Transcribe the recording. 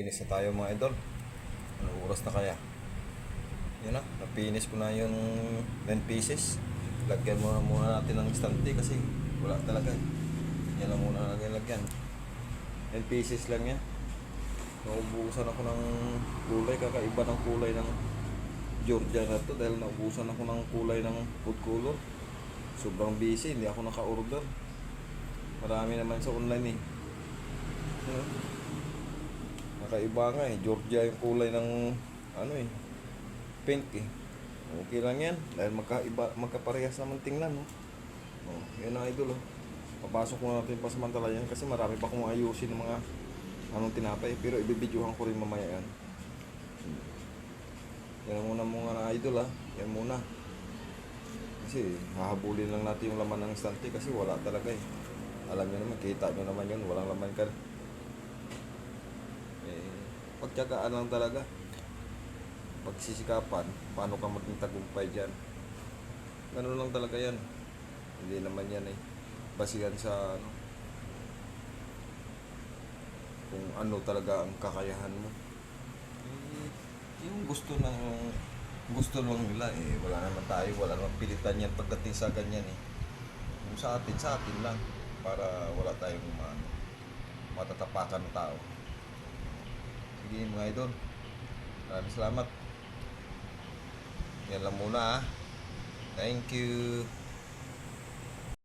Finish na tayo mga idol. Anong oras na kaya? Yun na, napinis ko na yung 9 pieces. Lagyan muna natin ng stante kasi wala talaga. Yan lang muna lagyan. 9 pieces lang yan. Naubusan ako ng kulay, kakaiba ng kulay ng Georgia na to dahil naubusan ako ng kulay ng food color. Sobrang busy, hindi ako naka-order. Marami naman sa online eh. Nakaiba nga eh, Georgia yung kulay ng ano eh, pink eh. Okay lang yan, dahil magkaparehas naman tingnan no? Oh, yun ang idol oh. Papasok ko natin pasamantala yan kasi marami pa kong ayusin ng mga anong tinapay, pero ibibidyohan ko rin mamaya yan. Yan muna mga idol ah, yan muna. Kasi hahabulin lang natin yung laman ng stante kasi wala talaga eh. Alam nyo naman, kita nyo naman yun, walang laman ka. Pagtyagaan lang talaga, pagsisikapan, paano ka maging tagumpay dyan. Ganun lang talaga yan. Hindi naman yan eh basihan sa ano, kung ano talaga ang kakayahan mo. Yung gusto lang nila eh, wala naman tayo, wala naman pilitan yan pagdating sa ganyan eh. Kung sa atin lang, para wala tayong matatapakan ng tao. Sige mga idol, maraming salamat. Yan lang muna ah. Thank you.